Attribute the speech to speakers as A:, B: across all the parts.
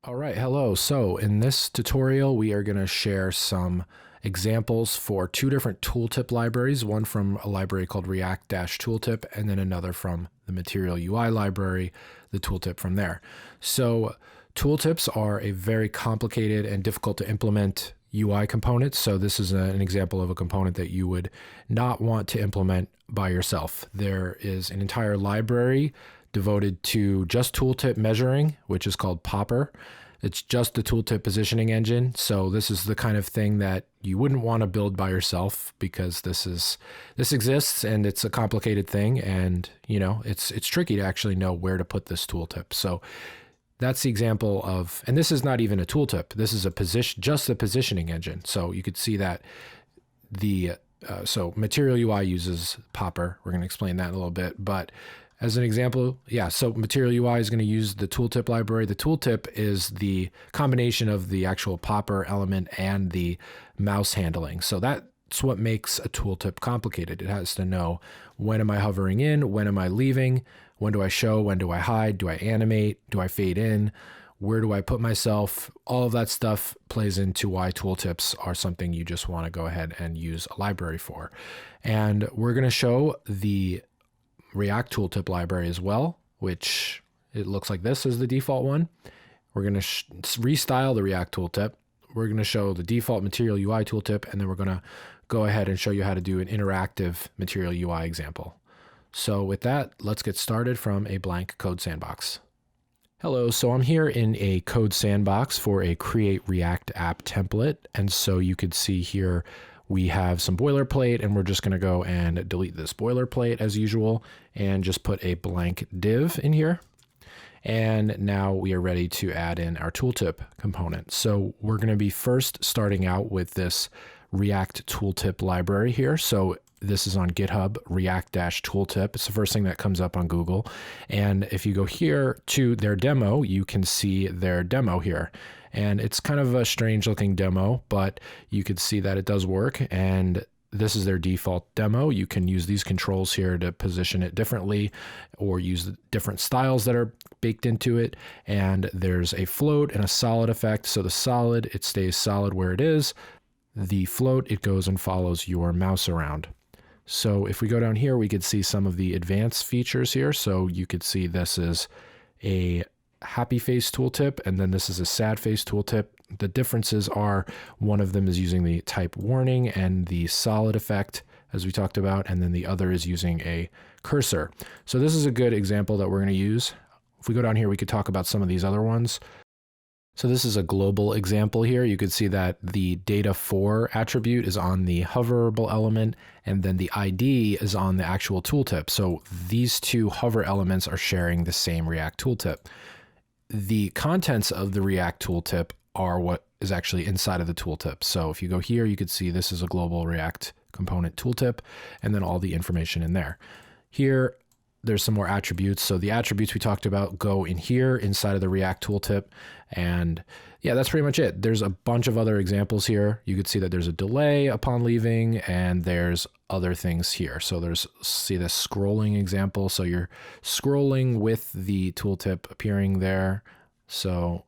A: All right, hello. So in this tutorial, we are going to share some examples for two different tooltip libraries, one from a library called react.tooltip, and then another from the Material UI library, the tooltip from there. So tooltips are a very complicated and difficult to implement UI component. So this is an example of a component that you would not want to implement by yourself. There is an entire library devoted to just tooltip measuring, which is called Popper. It's just the tooltip positioning engine. So this is the kind of thing that you wouldn't want to build by yourself because this exists and it's a complicated thing, and it's tricky to actually know where to put this tooltip. So that's the example of, and this is not even a tooltip. This is just the positioning engine. So you could see that so Material UI uses Popper. We're going to explain that in a little bit, but as an example, so Material UI is going to use the tooltip library. The tooltip is the combination of the actual Popper element and the mouse handling. So that's what makes a tooltip complicated. It has to know, when am I hovering in, when am I leaving, when do I show, when do I hide, do I animate, do I fade in, where do I put myself? All of that stuff plays into why tooltips are something you just want to go ahead and use a library for. And we're going to show the React tooltip library as well, which it looks like this is the default one. We're going to restyle the React tooltip. We're going to show the default Material UI tooltip, and then we're going to go ahead and show you how to do an interactive Material UI example. So with that, let's get started from a blank code sandbox. Hello, so I'm here in a code sandbox for a Create React App template. And so you could see here, we have some boilerplate, and we're just going to go and delete this boilerplate as usual and just put a blank div in here. And now we are ready to add in our tooltip component. So we're going to be first starting out with this React tooltip library here. So this is on GitHub, react-tooltip. It's the first thing that comes up on Google. And if you go here to their demo, you can see their demo here. And it's kind of a strange looking demo, but you could see that it does work. And this is their default demo. You can use these controls here to position it differently or use different styles that are baked into it. And there's a float and a solid effect. So the solid, it stays solid where it is. The float, it goes and follows your mouse around. So if we go down here, we could see some of the advanced features here. So you could see this is a happy face tooltip, and then this is a sad face tooltip. The differences are, one of them is using the type warning and the solid effect, as we talked about, and then the other is using a cursor. So this is a good example that we're going to use. If we go down here, we could talk about some of these other ones. So this is a global example here. You could see that the data for attribute is on the hoverable element, and then the ID is on the actual tooltip. So these two hover elements are sharing the same React tooltip. The contents of the React tooltip are what is actually inside of the tooltip. So if you go here, you could see this is a global React component tooltip, and then all the information in there. Here, there's some more attributes. So the attributes we talked about go in here inside of the React tooltip. And yeah, that's pretty much it. There's a bunch of other examples here. You could see that there's a delay upon leaving, and there's other things here. So see this scrolling example. So you're scrolling with the tooltip appearing there. So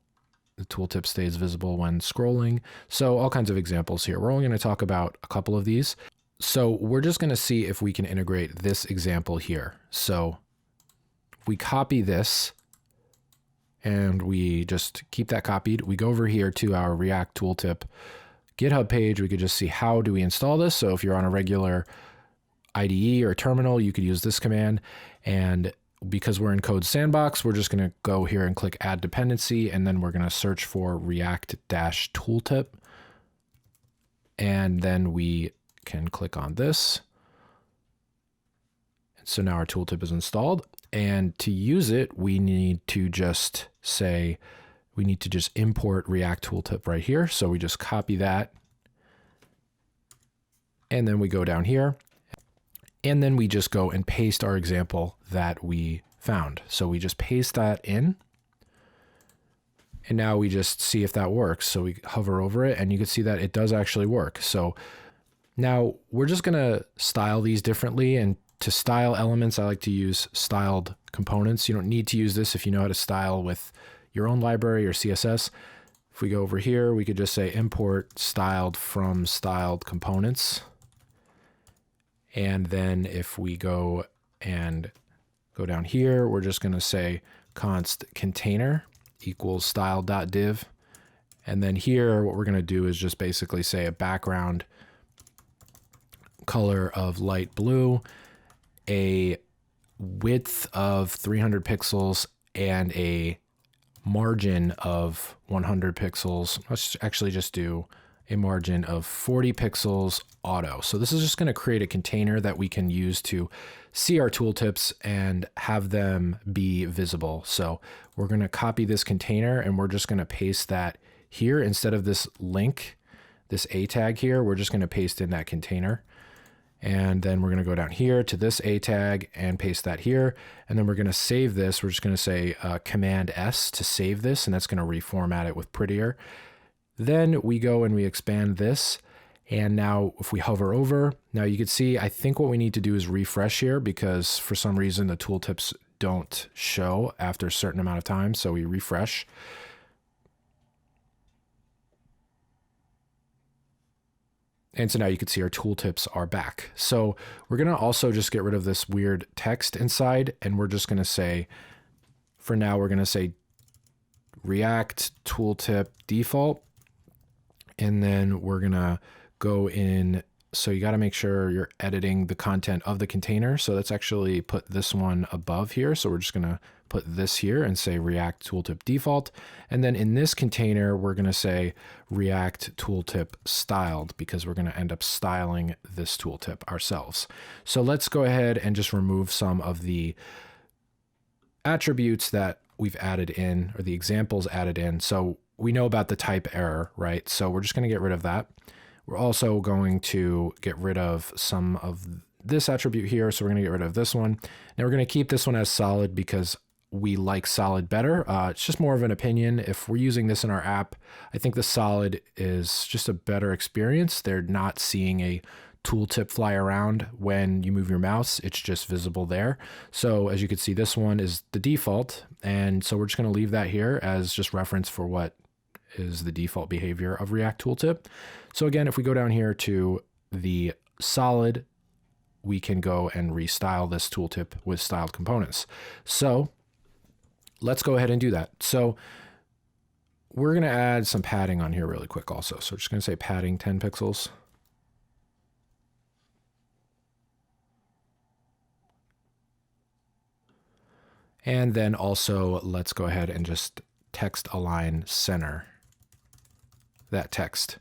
A: the tooltip stays visible when scrolling. So all kinds of examples here. We're only going to talk about a couple of these. So we're just going to see if we can integrate this example here. So we copy this and we just keep that copied. We go over here to our React tooltip GitHub page. We could just see, how do we install this? So if you're on a regular IDE or terminal, you could use this command. And because we're in code sandbox, we're just going to go here and click add dependency. And then we're going to search for react-tooltip. And then we can click on this. So now our tooltip is installed, and to use it, we need to just import React tooltip right here. So we just copy that, and then we go down here, and then we just go and paste our example that we found. So we just paste that in, and now we just see if that works. So we hover over it, and you can see that it does actually work. So now we're just going to style these differently, and to style elements, I like to use styled components. You don't need to use this if you know how to style with your own library or CSS. If we go over here, we could just say import styled from styled components. And then if we go and go down here, we're just going to say const container equals style.div. And then here, what we're going to do is just basically say a background color of light blue, a width of 300 pixels, and a margin of 100 pixels. Let's actually just do a margin of 40 pixels auto. So this is just going to create a container that we can use to see our tooltips and have them be visible. So we're going to copy this container and we're just going to paste that here. Instead of this link, this A tag here, we're just going to paste in that container. And then we're going to go down here to this A tag and paste that here. And then we're going to save this. We're just going to say Command S to save this, and that's going to reformat it with prettier. Then we go and we expand this. And now if we hover over, now you can see, I think what we need to do is refresh here because for some reason the tooltips don't show after a certain amount of time. So we refresh. And so now you can see our tooltips are back. So we're going to also just get rid of this weird text inside. And we're just going to say, for now, we're going to say React tooltip default. And then we're going to go in. So you got to make sure you're editing the content of the container. So let's actually put this one above here. So we're just going to put this here and say React tooltip default. And then in this container, we're going to say React tooltip styled because we're going to end up styling this tooltip ourselves. So let's go ahead and just remove some of the attributes that we've added in, or the examples added in. So we know about the type error, right? So we're just going to get rid of that. We're also going to get rid of some of this attribute here. So we're going to get rid of this one. Now we're going to keep this one as solid because we like solid better. It's just more of an opinion. If we're using this in our app, I think the solid is just a better experience. They're not seeing a tooltip fly around when you move your mouse. It's just visible there. So as you can see, this one is the default. And so we're just going to leave that here as just reference for what is the default behavior of React tooltip. So again, if we go down here to the solid, we can go and restyle this tooltip with styled components. So let's go ahead and do that. So we're going to add some padding on here really quick also. So we're just going to say padding 10 pixels. And then also let's go ahead and just text align center that text.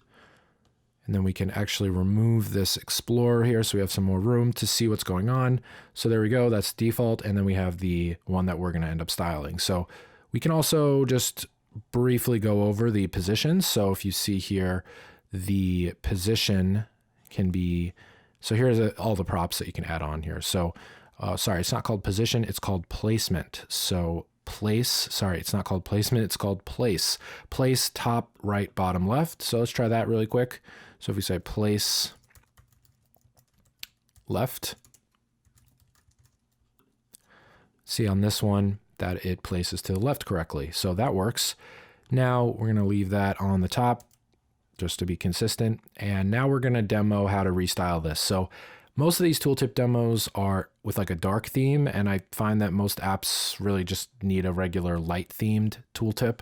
A: And then we can actually remove this Explorer here so we have some more room to see what's going on. So there we go, that's default. And then we have the one that we're going to end up styling. So we can also just briefly go over the positions. So if you see here, the position can be, so here's all the props that you can add on here. So sorry, it's not called position, it's called placement. So place, sorry, it's not called placement, it's called place. Place top, right, bottom, left. So let's try that really quick. So if we say place left, see on this one that it places to the left correctly. So that works. Now we're going to leave that on the top just to be consistent. And now we're going to demo how to restyle this. So most of these tooltip demos are with like a dark theme, and I find that most apps really just need a regular light themed tooltip.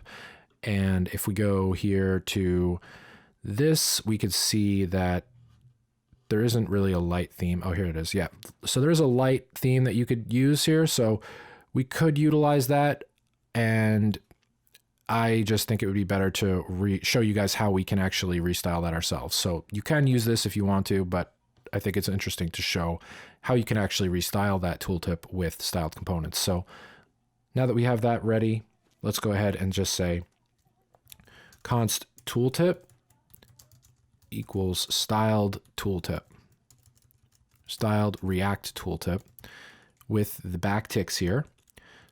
A: And if we go here to this, we could see that there isn't really a light theme. Oh, here it is. Yeah. So there is a light theme that you could use here. So we could utilize that. And I just think it would be better to show you guys how we can actually restyle that ourselves. So you can use this if you want to, but I think it's interesting to show how you can actually restyle that tooltip with styled components. So now that we have that ready, let's go ahead and just say const tooltip equals styled tooltip, styled React tooltip with the backticks here.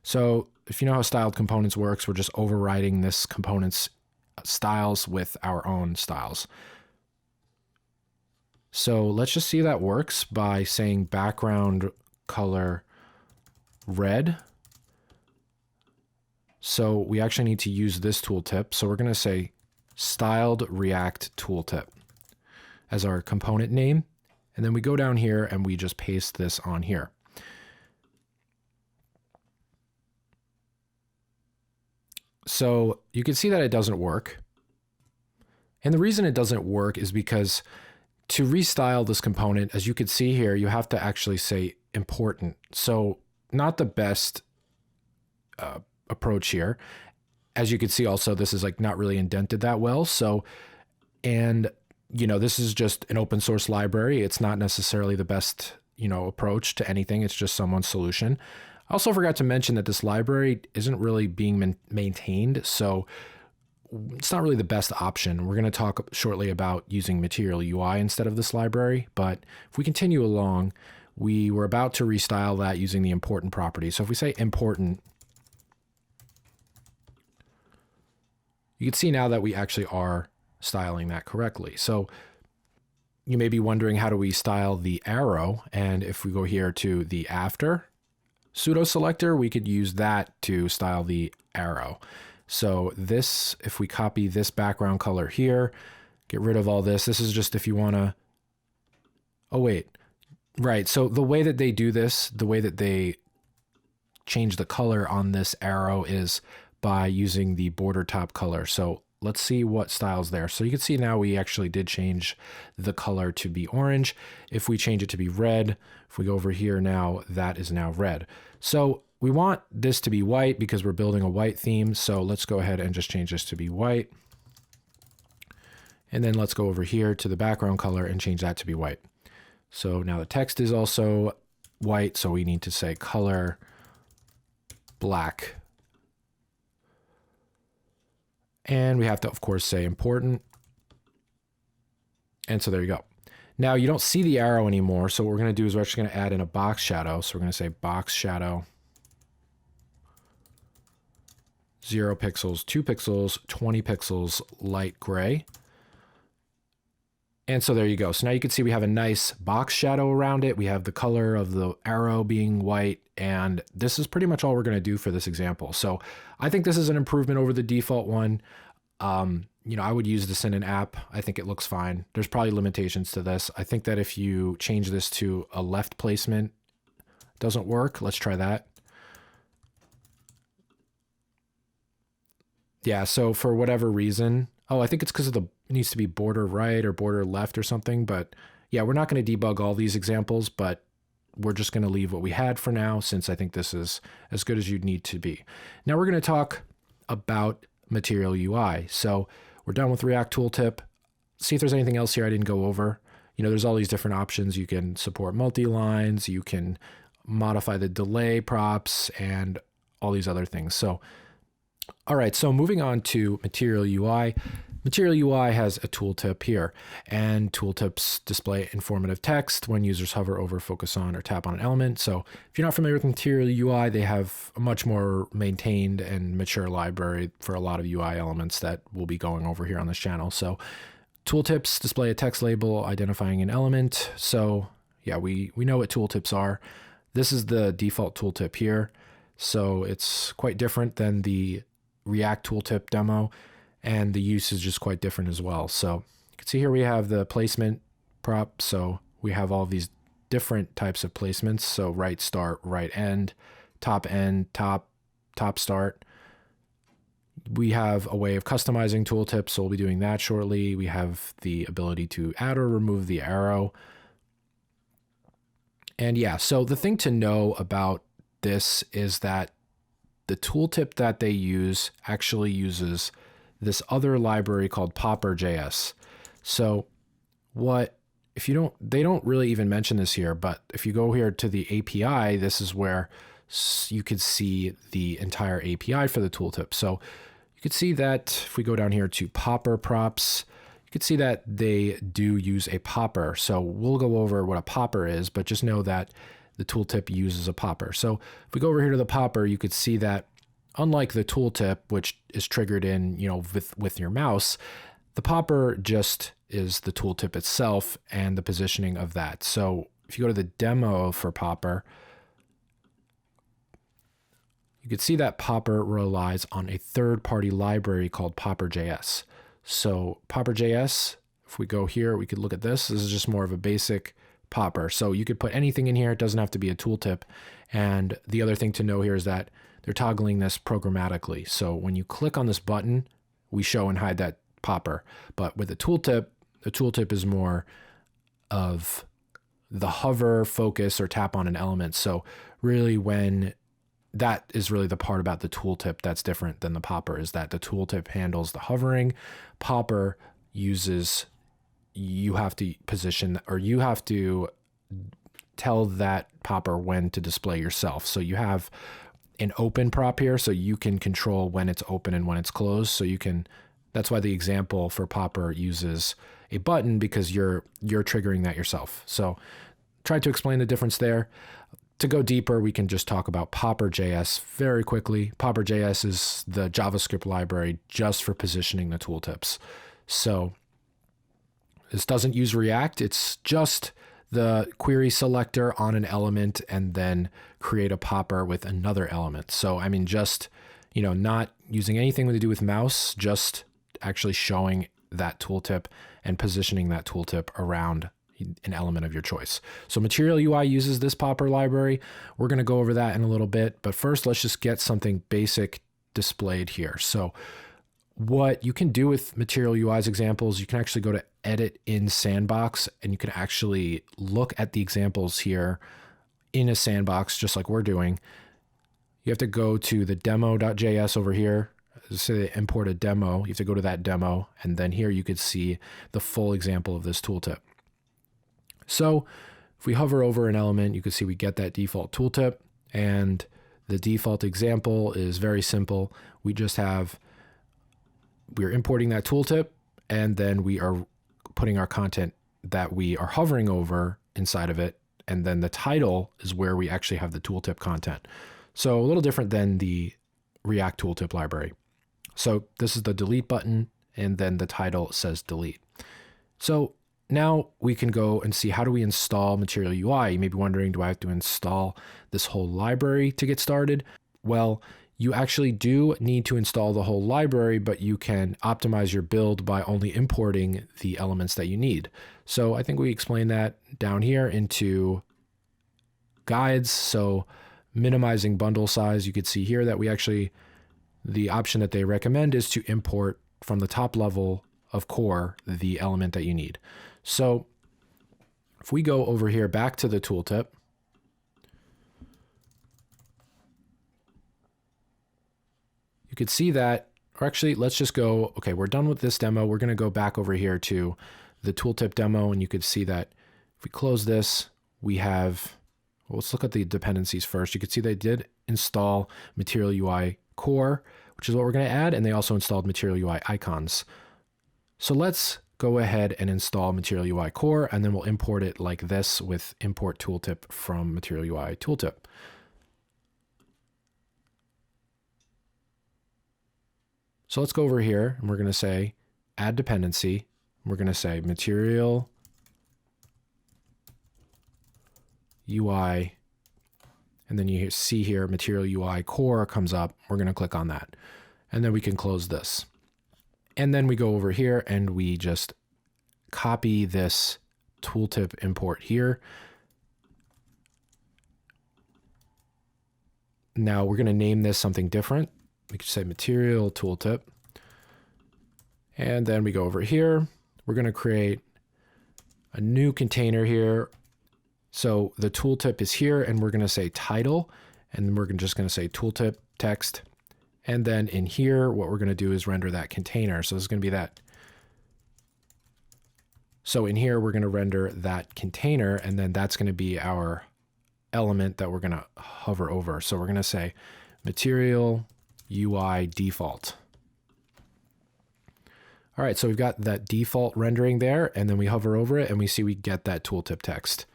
A: So if you know how styled components works, we're just overriding this component's styles with our own styles. So let's just see that works by saying background color red. So we actually need to use this tooltip. So we're going to say styled React tooltip as our component name. And then we go down here and we just paste this on here. So you can see that it doesn't work. And the reason it doesn't work is because to restyle this component, as you can see here, you have to actually say important. So not the best approach here. As you can see also, this is like not really indented that well. So, and you know, this is just an open source library. It's not necessarily the best, you know, approach to anything. It's just someone's solution. I also forgot to mention that this library isn't really being maintained. So it's not really the best option. We're going to talk shortly about using Material UI instead of this library. But if we continue along, we were about to restyle that using the important property. So if we say important, you can see now that we actually are styling that correctly. So you may be wondering, how do we style the arrow? And if we go here to the after pseudo selector, we could use that to style the arrow. So this, if we copy this background color here, get rid of all this. This is just if you want to, oh wait, right. So the way that they do this, the way that they change the color on this arrow is by using the border top color. So let's see what styles there. So you can see now we actually did change the color to be orange. If we change it to be red, if we go over here now, that is now red. So we want this to be white because we're building a white theme. So let's go ahead and just change this to be white. And then let's go over here to the background color and change that to be white. So now the text is also white. So we need to say color black. And we have to, of course, say important. And so there you go. Now you don't see the arrow anymore. So what we're going to do is we're actually going to add in a box shadow. So we're going to say box shadow, 0 pixels, 2 pixels, 20 pixels, light gray. And so there you go. So now you can see we have a nice box shadow around it. We have the color of the arrow being white. And this is pretty much all we're going to do for this example. So I think this is an improvement over the default one. You know, I would use this in an app. I think it looks fine. There's probably limitations to this. I think that if you change this to a left placement, it doesn't work. Let's try that. Yeah, so for whatever reason, oh, I think it's because of it needs to be border right or border left or something. But yeah, we're not going to debug all these examples, but we're just going to leave what we had for now, since I think this is as good as you'd need to be. Now we're going to talk about Material UI. So we're done with React tooltip. See if there's anything else here I didn't go over. You know, there's all these different options. You can support multi-lines, you can modify the delay props and all these other things. So, all right, so moving on to Material UI. Material UI has a tooltip here, and tooltips display informative text when users hover over, focus on, or tap on an element. So if you're not familiar with Material UI, they have a much more maintained and mature library for a lot of UI elements that we'll be going over here on this channel. So tooltips display a text label identifying an element. So yeah, we know what tooltips are. This is the default tooltip here. So it's quite different than the React tooltip demo. And the use is just quite different as well. So you can see here we have the placement prop. So we have all these different types of placements. So right start, right end, top, top start. We have a way of customizing tooltips. So we'll be doing that shortly. We have the ability to add or remove the arrow. And yeah, so the thing to know about this is that the tooltip that they use actually uses this other library called popper.js. So they don't really even mention this here, but if you go here to the API, this is where you could see the entire API for the tooltip. So you could see that if we go down here to popper props, you could see that they do use a popper. So we'll go over what a popper is, but just know that the tooltip uses a popper. So if we go over here to the popper, you could see that unlike the tooltip, which is triggered in, you know, with your mouse, the popper just is the tooltip itself and the positioning of that. So if you go to the demo for popper, you you could see that Popper relies on a third-party library called Popper.js. So Popper.js, if we go here, we could look at this. This is just more of a basic Popper. So you could put anything in here. It doesn't have to be a tooltip. And the other thing to know here is that they're toggling this programmatically. So when you click on this button, we show and hide that Popper. But with the tooltip is more of the hover, focus, or tap on an element. So really that is really the part about the tooltip that's different than the Popper, is that the tooltip handles the hovering. Popper uses, you have to position, or you have to tell that Popper when to display yourself. So you have an open prop here, so you can control when it's open and when it's closed. So you can, that's why the example for Popper uses a button, because you're triggering that yourself. So try to explain the difference there. To go deeper, we can just talk about Popper.js very quickly. Popper.js is the JavaScript library just for positioning the tooltips. So this doesn't use React. It's just the query selector on an element and then create a Popper with another element. So, I mean, just, not using anything to do with mouse, just actually showing that tooltip and positioning that tooltip around an element of your choice. So Material UI uses this Popper library. We're going to go over that in a little bit, but first let's just get something basic displayed here. So what you can do with Material UI's examples, you can actually go to Edit in Sandbox, and you can actually look at the examples here in a sandbox, just like we're doing. You have to go to the demo.js over here. Say they import a demo, you have to go to that demo, and then here you could see the full example of this tooltip. So if we hover over an element, you can see we get that default tooltip, and the default example is very simple. We're importing that tooltip, and then we are putting our content that we are hovering over inside of it, and then the title is where we actually have the tooltip content. So a little different than the React tooltip library. So this is the delete button, and then the title says delete. So now we can go and see, how do we install Material UI? You may be wondering, do I have to install this whole library to get started? Well, you actually do need to install the whole library, but you can optimize your build by only importing the elements that you need. So I think we explained that down here into guides. So minimizing bundle size, you could see here that we actually, the option that they recommend is to import from the top level of core the element that you need. So if we go over here back to the tooltip, you could see that, or actually let's just go, okay, we're done with this demo. We're going to go back over here to the tooltip demo, and you could see that if we close this, we have, well, let's look at the dependencies first. You could see they did install Material UI core, which is what we're going to add, and they also installed Material UI icons. So let's go ahead and install Material UI core, and then we'll import it like this with import tooltip from Material UI tooltip. So let's go over here, and we're going to say add dependency. We're going to say Material UI, and then you see here Material UI core comes up. We're going to click on that, and then we can close this. And then we go over here and we just copy this tooltip import here. Now we're going to name this something different. We could say Material Tooltip. And then we go over here. We're going to create a new container here. So the tooltip is here, and we're going to say title, and we're just going to say tooltip text. And then in here, what we're going to do is render that container. So this is going to be that. So in here, we're going to render that container, and then that's going to be our element that we're going to hover over. So we're going to say Material UI default. All right, so we've got that default rendering there, and then we hover over it, and we see we get that tooltip text.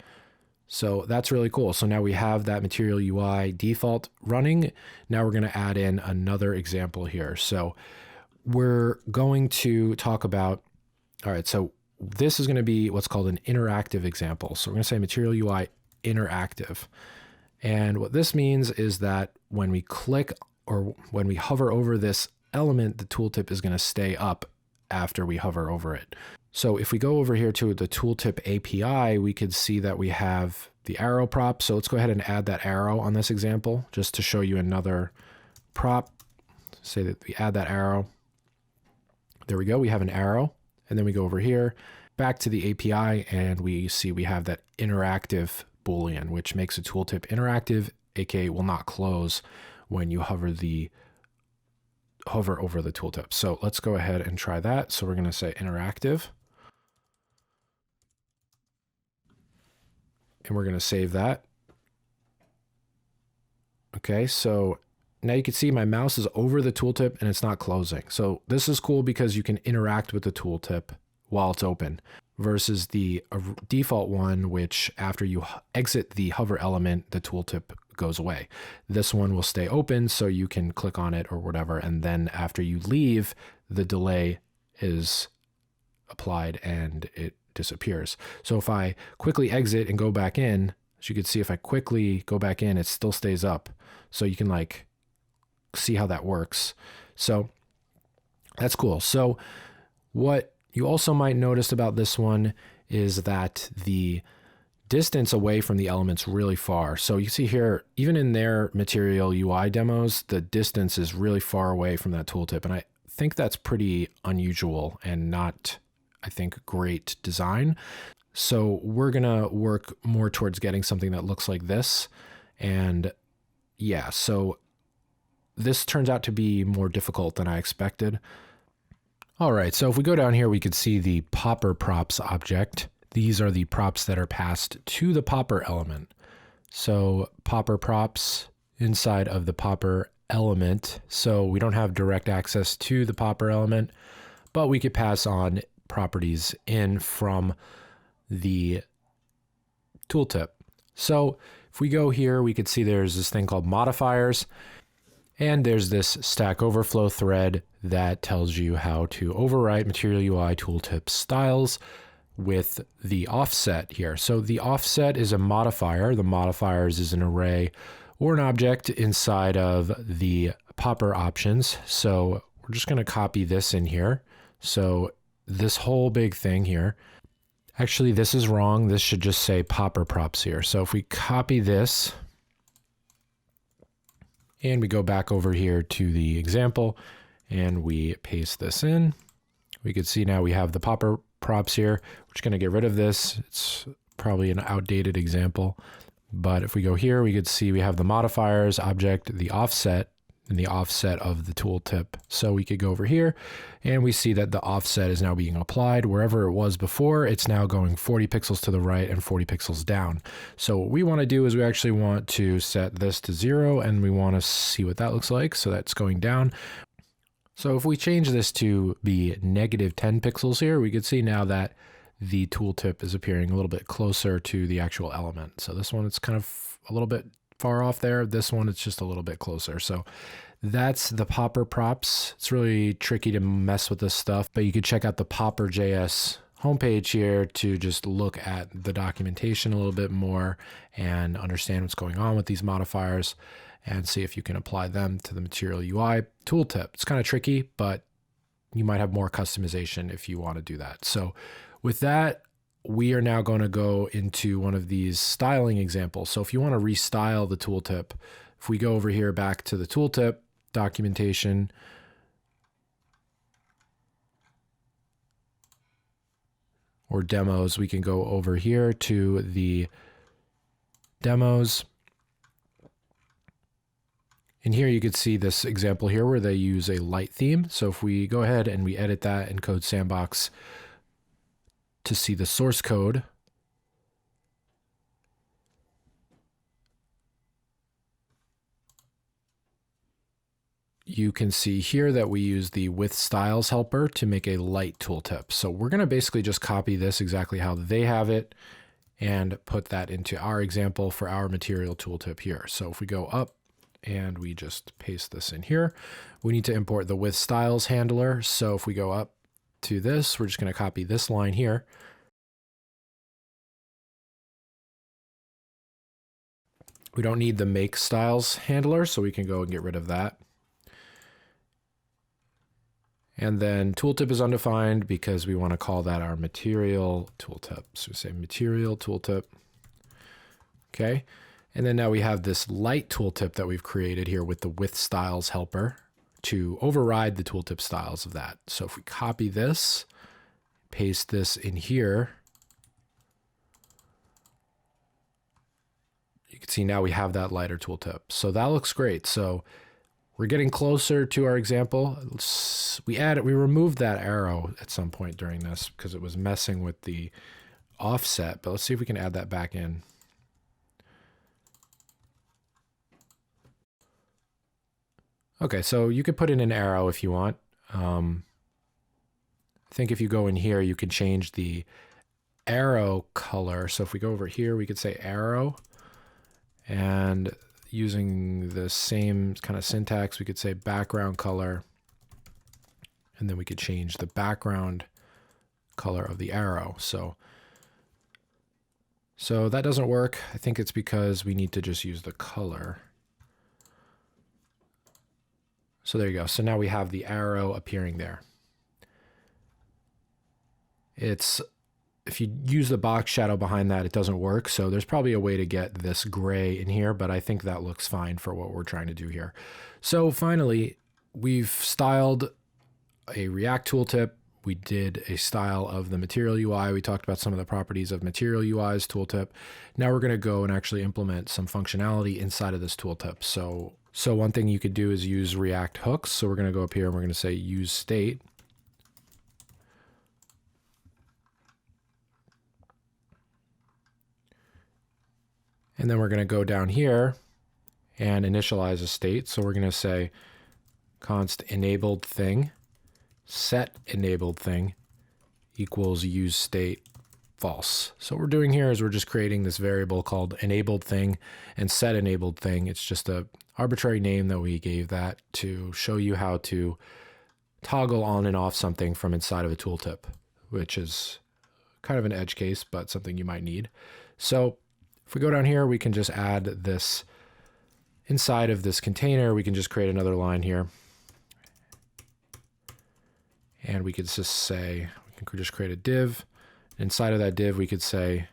A: So that's really cool. So now we have that Material UI default running. Now we're going to add in another example here. So we're going to talk about, all right, so this is going to be what's called an interactive example. So we're going to say Material UI interactive. And what this means is that when we click or when we hover over this element, the tooltip is going to stay up after we hover over it. So if we go over here to the tooltip API, we could see that we have the arrow prop. So let's go ahead and add that arrow on this example just to show you another prop. Say that we add that arrow. There we go. We have an arrow. And then we go over here back to the API and we see we have that interactive Boolean, which makes a tooltip interactive, aka will not close when you hover over the tooltip. So let's go ahead and try that. So we're going to say interactive. And we're going to save that. Okay, so now you can see my mouse is over the tooltip and it's not closing. So this is cool because you can interact with the tooltip while it's open versus the default one, which after you exit the hover element, the tooltip goes away. This one will stay open so you can click on it or whatever. And then after you leave, the delay is applied and it disappears. So if I quickly exit and go back in, as you can see, if I quickly go back in, it still stays up. So you can like see how that works. So that's cool. So what you also might notice about this one is that the distance away from the element's really far. So you see here, even in their material UI demos, the distance is really far away from that tooltip. And I think that's pretty unusual and not, I think, great design. So we're going to work more towards getting something that looks like this. And yeah, so this turns out to be more difficult than I expected. All right, so if we go down here, we could see the popper props object. These are the props that are passed to the popper element. So popper props inside of the popper element. So we don't have direct access to the popper element, but we could pass on properties in from the tooltip. So if we go here, we could see there's this thing called modifiers. And there's this Stack Overflow thread that tells you how to overwrite Material UI tooltip styles with the offset here. So the offset is a modifier. The modifiers is an array or an object inside of the popper options. So we're just going to copy this in here. So this whole big thing here, actually this is wrong. This should just say popper props here. So if we copy this, and we go back over here to the example and we paste this in, we could see now we have the popper props here. We're just going to get rid of this. It's probably an outdated example. But if we go here, we could see we have the modifiers object, the offset, and the offset of the tooltip. So we could go over here and we see that the offset is now being applied. Wherever it was before, it's now going 40 pixels to the right and 40 pixels down. So what we want to do is we actually want to set this to 0 and we want to see what that looks like. So that's going down. So if we change this to be -10 pixels here, we could see now that the tooltip is appearing a little bit closer to the actual element. So this one, it's kind of a little bit far off there. This one, it's just a little bit closer. So that's the popper props. It's really tricky to mess with this stuff, but you could check out the popper.js homepage here to just look at the documentation a little bit more and understand what's going on with these modifiers and see if you can apply them to the Material UI tooltip. It's kind of tricky, but you might have more customization if you want to do that. So with that, we are now going to go into one of these styling examples. So if you want to restyle the tooltip, if we go over here back to the tooltip documentation, or demos, we can go over here to the demos. And here you could see this example here where they use a light theme. So if we go ahead and we edit that in Code Sandbox to see the source code, you can see here that we use the with styles helper to make a light tooltip. So we're going to basically just copy this exactly how they have it and put that into our example for our material tooltip here. So if we go up and we just paste this in here, we need to import the with styles handler. So if we go up to this, we're just going to copy this line here. We don't need the make styles handler, so we can go and get rid of that. And then tooltip is undefined because we want to call that our material tooltip. So we say material tooltip. Okay. And then now we have this light tooltip that we've created here with the with styles helper to override the tooltip styles of that. So if we copy this, paste this in here, you can see now we have that lighter tooltip. So that looks great. So we're getting closer to our example. We removed that arrow at some point during this because it was messing with the offset, but let's see if we can add that back in. Okay, so you could put in an arrow if you want. I think if you go in here, you can change the arrow color. So if we go over here, we could say arrow, and using the same kind of syntax, we could say background color, and then we could change the background color of the arrow. So that doesn't work. I think it's because we need to just use the color. So there you go. So now we have the arrow appearing there. If you use the box shadow behind that, it doesn't work. So there's probably a way to get this gray in here, but I think that looks fine for what we're trying to do here. So finally, we've styled a React tooltip. We did a style of the material UI. We talked about some of the properties of material UI's tooltip. Now we're going to go and actually implement some functionality inside of this tooltip. So one thing you could do is use React hooks. So we're going to go up here and we're going to say use state. And then we're going to go down here and initialize a state. So we're going to say const enabled thing, set enabled thing equals use state false. So what we're doing here is we're just creating this variable called enabled thing and set enabled thing. It's just a arbitrary name that we gave that to show you how to toggle on and off something from inside of a tooltip, which is kind of an edge case, but something you might need. So if we go down here, we can just add this inside of this container. We can just create another line here. And we could just say, we can just create a div. Inside of that div, we could say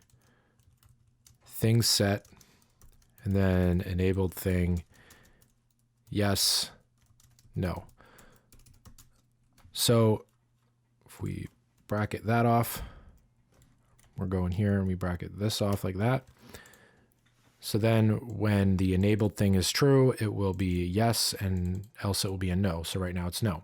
A: thing set, and then enabled thing, yes, no. So if we bracket that off, we're going here and we bracket this off like that. So then when the enabled thing is true, it will be yes, and else it will be a no. So right now it's no.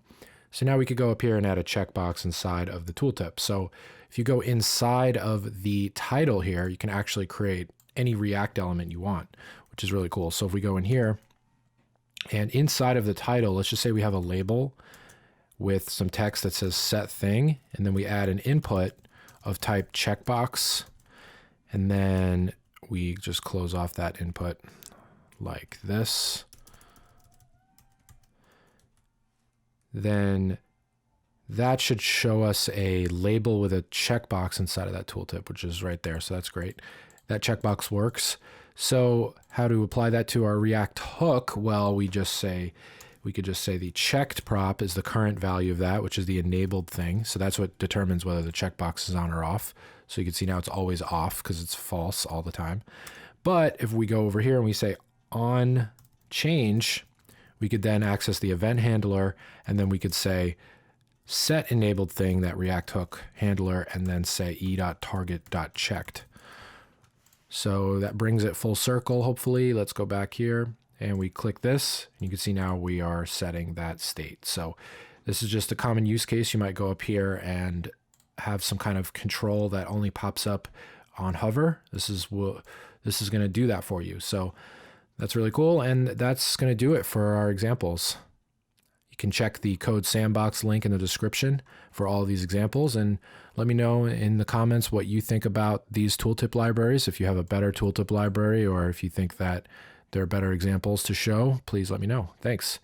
A: So now we could go up here and add a checkbox inside of the tooltip. So if you go inside of the title here, you can actually create any React element you want, which is really cool. So if we go in here and inside of the title, let's just say we have a label with some text that says set thing, and then we add an input of type checkbox, and then we just close off that input like this. Then that should show us a label with a checkbox inside of that tooltip, which is right there. So that's great. That checkbox works. So how to apply that to our React hook? Well, we could just say the checked prop is the current value of that, which is the enabled thing. So that's what determines whether the checkbox is on or off. So you can see now it's always off because it's false all the time. But if we go over here and we say on change, we could then access the event handler, and then we could say set enabled thing, that React hook handler, and then say e.target.checked. So that brings it full circle, hopefully. Let's go back here and we click this, and you can see now we are setting that state. So this is just a common use case. You might go up here and have some kind of control that only pops up on hover. This is going to do that for you. So that's really cool, and that's going to do it for our examples. You can check the Code Sandbox link in the description for all of these examples, and let me know in the comments what you think about these tooltip libraries. If you have a better tooltip library, or if you think that there are better examples to show, please let me know. Thanks.